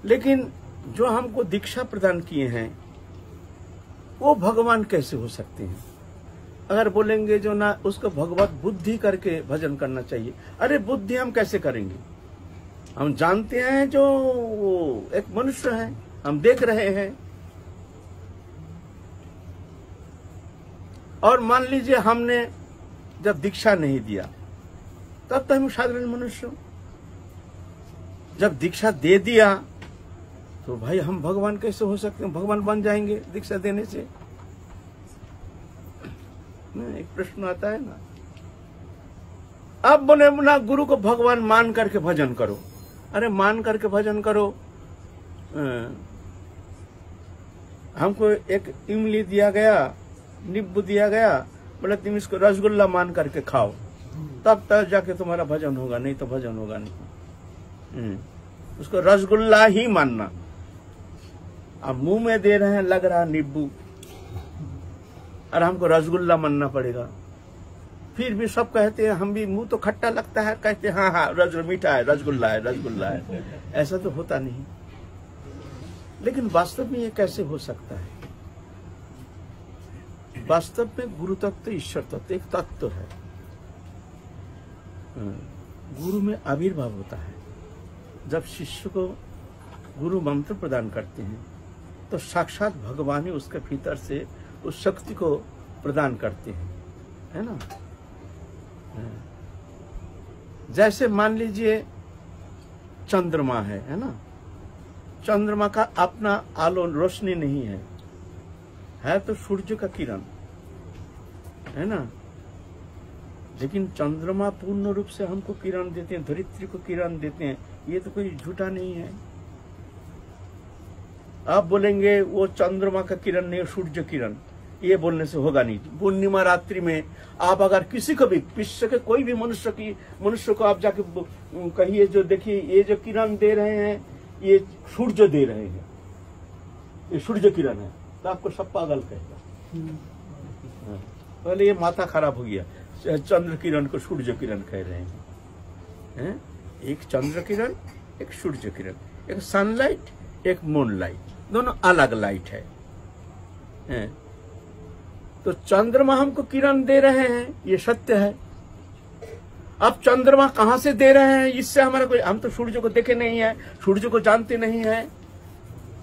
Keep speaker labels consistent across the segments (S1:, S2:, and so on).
S1: लेकिन जो हमको दीक्षा प्रदान किए हैं वो भगवान कैसे हो सकते हैं? अगर बोलेंगे जो ना उसको भगवत बुद्धि करके भजन करना चाहिए, अरे बुद्धि हम कैसे करेंगे? हम जानते हैं जो एक मनुष्य है, हम देख रहे हैं। और मान लीजिए हमने जब दीक्षा नहीं दिया तब तो हम साधारण मनुष्य हूं। जब दीक्षा दे दिया तो भाई हम भगवान कैसे हो सकते हैं? भगवान बन जाएंगे दीक्षा देने से? एक प्रश्न आता है ना। अब बोले ना गुरु को भगवान मान करके भजन करो। अरे मान करके भजन करो, हमको एक इमली दिया गया, नींबू दिया गया, बोले तुम इसको रसगुल्ला मान करके खाओ, तब तक जाके तुम्हारा भजन होगा, नहीं तो भजन होगा नहीं। उसको रसगुल्ला ही मानना। अब मुंह में दे रहे हैं, लग रहा नींबू, और हमको रसगुल्ला मानना पड़ेगा। फिर भी सब कहते हैं, हम भी मुंह तो खट्टा लगता है, कहते हैं हाँ हाँ मीठा है, रसगुल्ला है, रसगुल्ला है। ऐसा तो होता नहीं। लेकिन वास्तव में ये कैसे हो सकता है? वास्तव में गुरु तत्व, ईश्वर तत्व एक तत्व है। गुरु में आविर्भाव होता है। जब शिष्य को गुरु मंत्र प्रदान करते हैं तो साक्षात भगवान ही उसके भीतर से उस शक्ति को प्रदान करते हैं, है ना। जैसे मान लीजिए चंद्रमा है ना। चंद्रमा का अपना आलो रोशनी नहीं है तो सूर्य का किरण, है ना। लेकिन चंद्रमा पूर्ण रूप से हमको किरण देते हैं, धरित्री को किरण देते हैं, ये तो कोई झूठा नहीं है। आप बोलेंगे वो चंद्रमा का किरण नहीं, सूर्य किरण, ये बोलने से होगा नहीं। पूर्णिमा रात्रि में आप अगर किसी को भी, विश्व के कोई भी मनुष्य को आप जाके कहिए जो देखिए ये जो किरण दे रहे हैं ये सूर्य दे रहे हैं, ये सूर्य किरण है, तो आपको सब पागल कहेगा। पहले ये माथा खराब हो गया, चंद्र किरण को सूर्य किरण कह रहे हैं। एक चंद्र किरण, एक सूर्य किरण, एक सनलाइट, एक मूनलाइट, दोनों अलग लाइट है। तो चंद्रमा हमको किरण दे रहे हैं, ये सत्य है। अब चंद्रमा कहां से दे रहे हैं इससे हमारा कोई, हम तो सूर्य को देखे नहीं है, सूर्य को जानते नहीं है,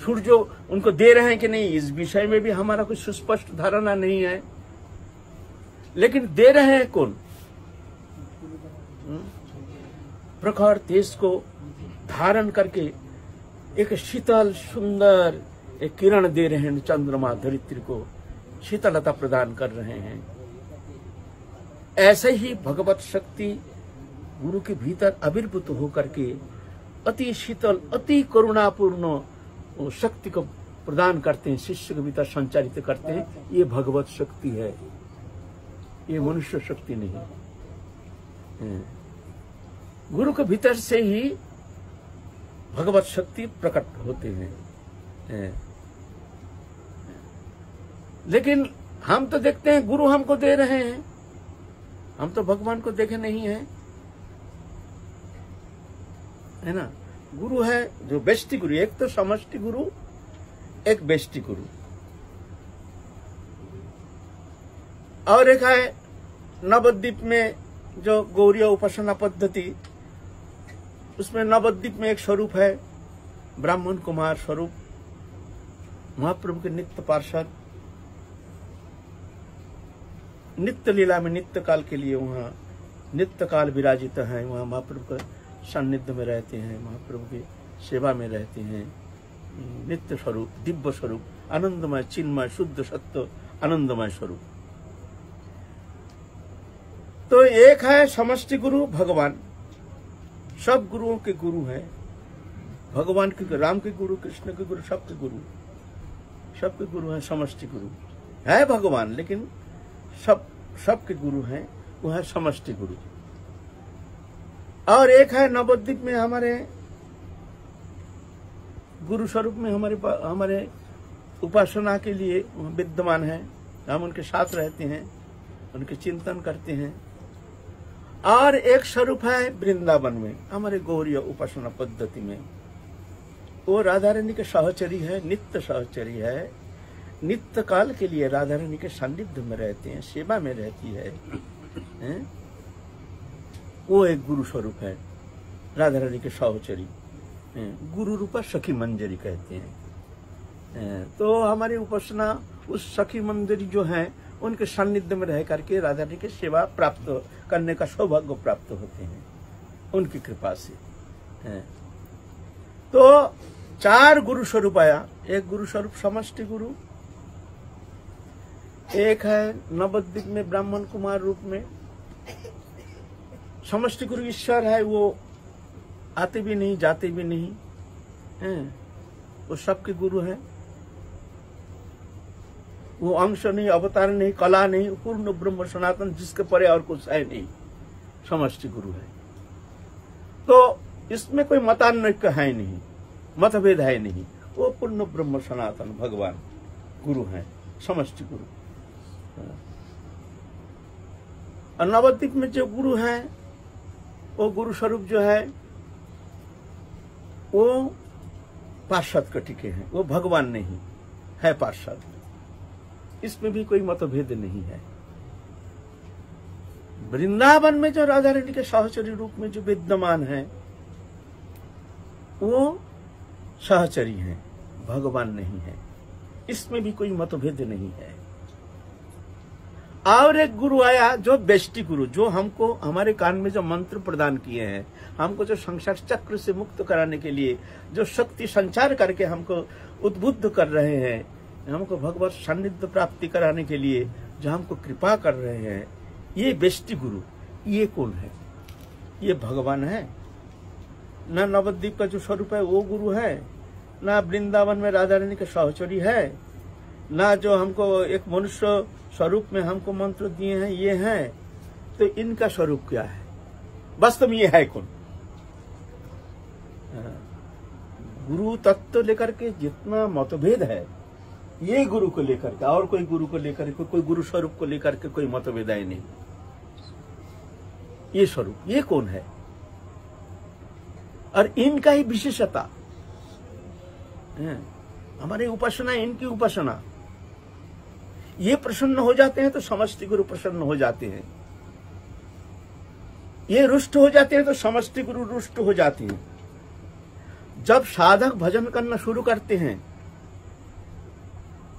S1: सूर्य उनको दे रहे हैं कि नहीं इस विषय में भी हमारा कोई सुस्पष्ट धारणा नहीं है। लेकिन दे रहे हैं कौन? प्रखर तेज को धारण करके एक शीतल सुंदर एक किरण दे रहे हैं। चंद्रमा धरित्री को शीतलता प्रदान कर रहे हैं। ऐसे ही भगवत शक्ति गुरु के भीतर आविर्भूत होकर के अति शीतल, अति करुणापूर्ण शक्ति को प्रदान करते हैं, शिष्य के भीतर संचारित करते हैं। ये भगवत शक्ति है, ये मनुष्य शक्ति नहीं है। गुरु के भीतर से ही भगवत शक्ति प्रकट होते हैं। लेकिन हम तो देखते हैं गुरु हमको दे रहे हैं, हम तो भगवान को देखे नहीं है, है ना। गुरु है जो व्यष्टि गुरु, एक तो समष्टि गुरु, एक व्यष्टि गुरु, और एक है नवद्वीप में जो गौरीय उपासना पद्धति, उसमें नवद्वीप में एक स्वरूप है ब्राह्मण कुमार स्वरूप, महाप्रभु के नित्य पार्षद, नित्य लीला में नित्य काल के लिए वहाँ नित्य काल विराजित है। वहाँ महाप्रभु के सान्निध्य में रहते हैं, महाप्रभु की सेवा में रहते हैं। नित्य स्वरूप, दिव्य स्वरूप, आनंदमय, चिन्मय, शुद्ध सत्य आनंदमय स्वरूप। तो एक है समष्टि गुरु भगवान, सब गुरुओं के गुरु हैं। भगवान के, राम के गुरु, कृष्ण के गुरु, सबके गुरु, सबके गुरु हैं। समष्टि गुरु है भगवान, लेकिन सबके गुरु हैं, वो है समष्टि गुरु। और एक है नवद्वीप में हमारे गुरु स्वरूप में हमारे उपासना के लिए विद्यमान है। हम उनके साथ रहते हैं, उनके चिंतन करते हैं। और एक स्वरूप है वृंदावन में, हमारे गौरीय उपासना पद्धति में, वो राधा रानी के सहचरी है, नित्य सहचरी है, नित्य काल के लिए राधा रानी के सानिध्य में रहते हैं, सेवा में रहती है, वो एक गुरु स्वरूप है, राधा रानी के सहचरी। गुरु रूपा सखी मंजरी कहते हैं। तो हमारी उपासना उस सखी मंजरी जो है उनके सानिध्य में रह करके राधा रानी की सेवा प्राप्त करने का सौभाग्य प्राप्त होते हैं उनकी कृपा से। तो 4 गुरु स्वरूप आया। एक गुरु स्वरूप समष्टि गुरु, एक है नवद्वीप में ब्राह्मण कुमार रूप में। समष्टि गुरु ईश्वर है, वो आते भी नहीं जाते भी नहीं हैं, वो सबके गुरु हैं। वो अंश नहीं, अवतार नहीं, कला नहीं, पूर्ण ब्रह्म सनातन जिसके परे और कुछ है नहीं, समष्टि गुरु है। तो इसमें कोई मतान्वय है नहीं, मतभेद है नहीं, वो पूर्ण ब्रह्म सनातन भगवान गुरु हैं, समष्टि गुरु। और नवद्वीप में जो गुरु हैं वो गुरु स्वरूप जो है वो पार्षद के टिके हैं, वो भगवान नहीं है, पार्षद। इसमें भी कोई मतभेद नहीं है। वृंदावन में जो राधा रानी के सहचरी रूप में जो विद्यमान है वो सहचरी हैं, भगवान नहीं है, इसमें भी कोई मतभेद नहीं है। और एक गुरु आया जो बेष्टि गुरु, जो हमको हमारे कान में जो मंत्र प्रदान किए हैं, हमको जो संसार चक्र से मुक्त कराने के लिए जो शक्ति संचार करके हमको उद्बुद्ध कर रहे हैं, हमको भगवत सान्निध्य प्राप्ति कराने के लिए जो हमको कृपा कर रहे हैं, ये बेष्टि गुरु, ये कौन है? ये भगवान है। न नवद्वीप का जो स्वरूप है वो गुरु है, न वृंदावन में राधा रानी के सहचरी है, न जो हमको एक मनुष्य स्वरूप में हमको मंत्र दिए हैं ये हैं। तो इनका स्वरूप क्या है? वास्तव में ये है कौन? गुरु तत्व लेकर के जितना मतभेद है, ये गुरु को लेकर के और कोई गुरु को लेकर के, कोई गुरु स्वरूप को लेकर के कोई मतभेद है नहीं। ये स्वरूप, ये कौन है? और इनका ही विशेषता, हमारी उपासना, इनकी उपासना। ये प्रसन्न हो जाते हैं तो समष्टि गुरु प्रसन्न हो जाते हैं, ये रुष्ट हो जाते हैं तो समष्टि गुरु रुष्ट हो जाते हैं। जब साधक भजन करना शुरू करते हैं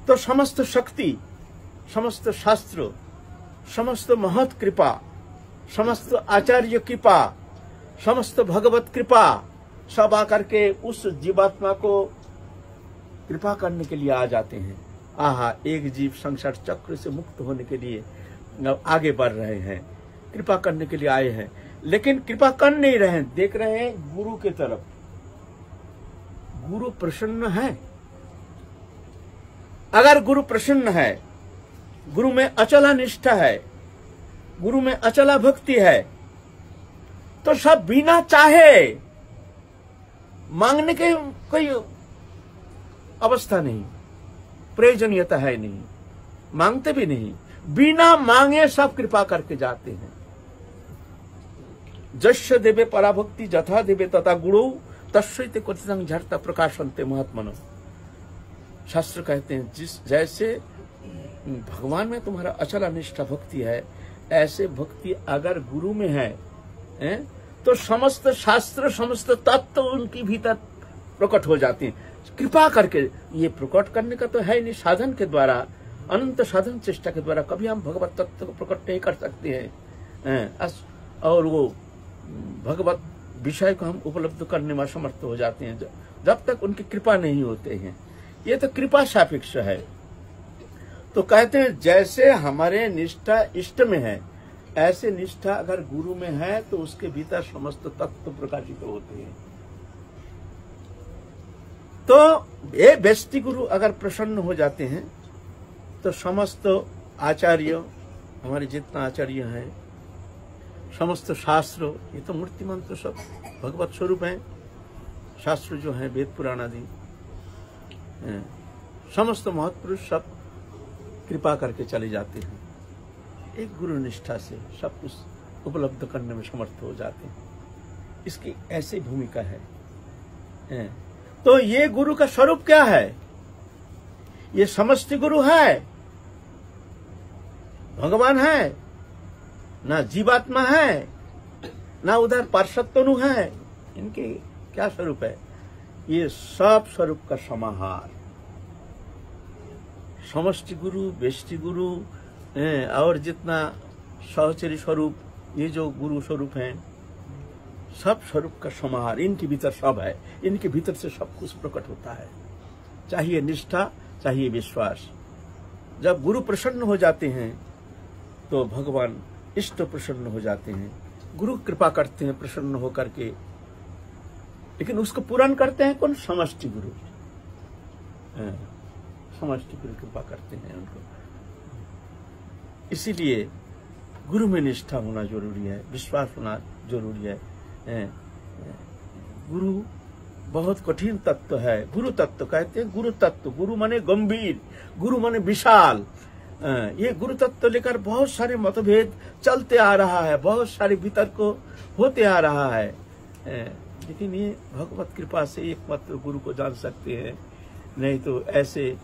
S1: तो समस्त शक्ति, समस्त शास्त्र, समस्त महत कृपा, समस्त आचार्य कृपा, समस्त भगवत कृपा सब आकर के उस जीवात्मा को कृपा करने के लिए आ जाते हैं। आहा, एक जीव संसार चक्र से मुक्त होने के लिए आगे बढ़ रहे हैं, कृपा करने के लिए आए हैं, लेकिन कृपा कर नहीं रहे हैं, देख रहे हैं गुरु के तरफ। गुरु प्रसन्न है। अगर गुरु प्रसन्न है, गुरु में अचला निष्ठा है, गुरु में अचला भक्ति है, तो सब बिना चाहे मांगने के कोई अवस्था नहीं, प्रयोजनीयता है नहीं, मांगते भी नहीं, बिना मांगे सब कृपा करके जाते हैं। जस्य देवे पराभक्ति जथा देवे तथा गुरु तस्यैते क्वचितं झरता प्रकाशन्ते महात्मनो। शास्त्र कहते हैं जैसे भगवान में तुम्हारा अचल निष्ठा भक्ति है, ऐसे भक्ति अगर गुरु में है तो समस्त शास्त्र, समस्त तत्व उनकी भीतर प्रकट हो जाते हैं कृपा करके। ये प्रकट करने का तो है नहीं, साधन के द्वारा, अनंत साधन चेष्टा के द्वारा कभी हम भगवत तत्व को प्रकट नहीं कर सकते हैं, और वो भगवत विषय को हम उपलब्ध करने में समर्थ हो जाते हैं जब तक उनकी कृपा नहीं होते हैं। ये तो कृपा सापेक्ष है। तो कहते हैं जैसे हमारे निष्ठा इष्ट में है, ऐसे निष्ठा अगर गुरु में है तो उसके भीतर समस्त तत्व प्रकाशित होते हैं। तो ये बेष्टि गुरु अगर प्रसन्न हो जाते हैं तो समस्त आचार्य, हमारे जितना आचार्य हैं, समस्त शास्त्र, ये तो मूर्ति मंत्र सब भगवत स्वरूप हैं। शास्त्र जो है वेद पुराण आदि, समस्त महत्पुरुष सब कृपा करके चले जाते हैं। एक गुरु निष्ठा से सब कुछ उपलब्ध करने में समर्थ हो जाते हैं। इसकी ऐसी भूमिका है। तो ये गुरु का स्वरूप क्या है? ये समष्टि गुरु है, भगवान है, ना जीवात्मा है, ना उधर पार्षदतनु है। इनके क्या स्वरूप है? ये सब स्वरूप का समाहार, समष्टि गुरु, व्यष्टि गुरु और जितना सहचरी स्वरूप, ये जो गुरु स्वरूप हैं, सब स्वरूप का समाहार इनके भीतर सब है। इनके भीतर से सब कुछ प्रकट होता है। चाहिए निष्ठा, चाहिए विश्वास। जब गुरु प्रसन्न हो जाते हैं तो भगवान इष्ट प्रसन्न हो जाते हैं। गुरु कृपा करते हैं प्रसन्न होकर के, लेकिन उसको पूर्ण करते हैं कौन? समष्टि गुरु। समष्टि गुरु कृपा करते हैं उनको। इसीलिए गुरु में निष्ठा होना जरूरी है, विश्वास होना जरूरी है। गुरु बहुत कठिन तत्व है। गुरु तत्व कहते हैं, गुरु तत्व, गुरु माने गंभीर, गुरु माने विशाल। ये गुरु तत्व लेकर बहुत सारे मतभेद चलते आ रहा है, बहुत सारे वितर्क होते आ रहा है। लेकिन ये भगवत कृपा से एकमात्र गुरु को जान सकते हैं, नहीं तो ऐसे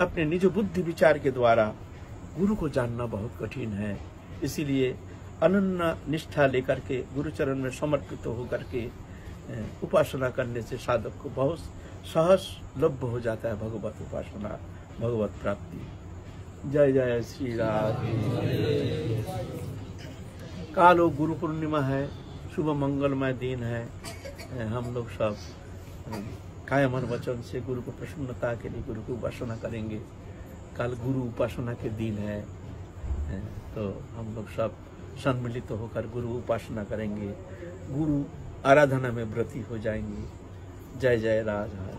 S1: अपने निज बुद्धि विचार के द्वारा गुरु को जानना बहुत कठिन है। इसीलिए अनन्य निष्ठा लेकर के गुरु चरण में समर्पित होकर के उपासना करने से साधक को बहुत सहज लभ्य हो जाता है भगवत उपासना, भगवत प्राप्ति। जय जय श्री राधे। कालो गुरु पूर्णिमा है, शुभ मंगलमय दिन है। हम लोग सब काया मन वचन से गुरु को प्रसन्नता के लिए गुरु की उपासना करेंगे। कल गुरु उपासना के दिन है, तो हम लोग सब सम्मिलित होकर गुरु उपासना करेंगे, गुरु आराधना में व्रती हो जाएंगे। जय जय राधा।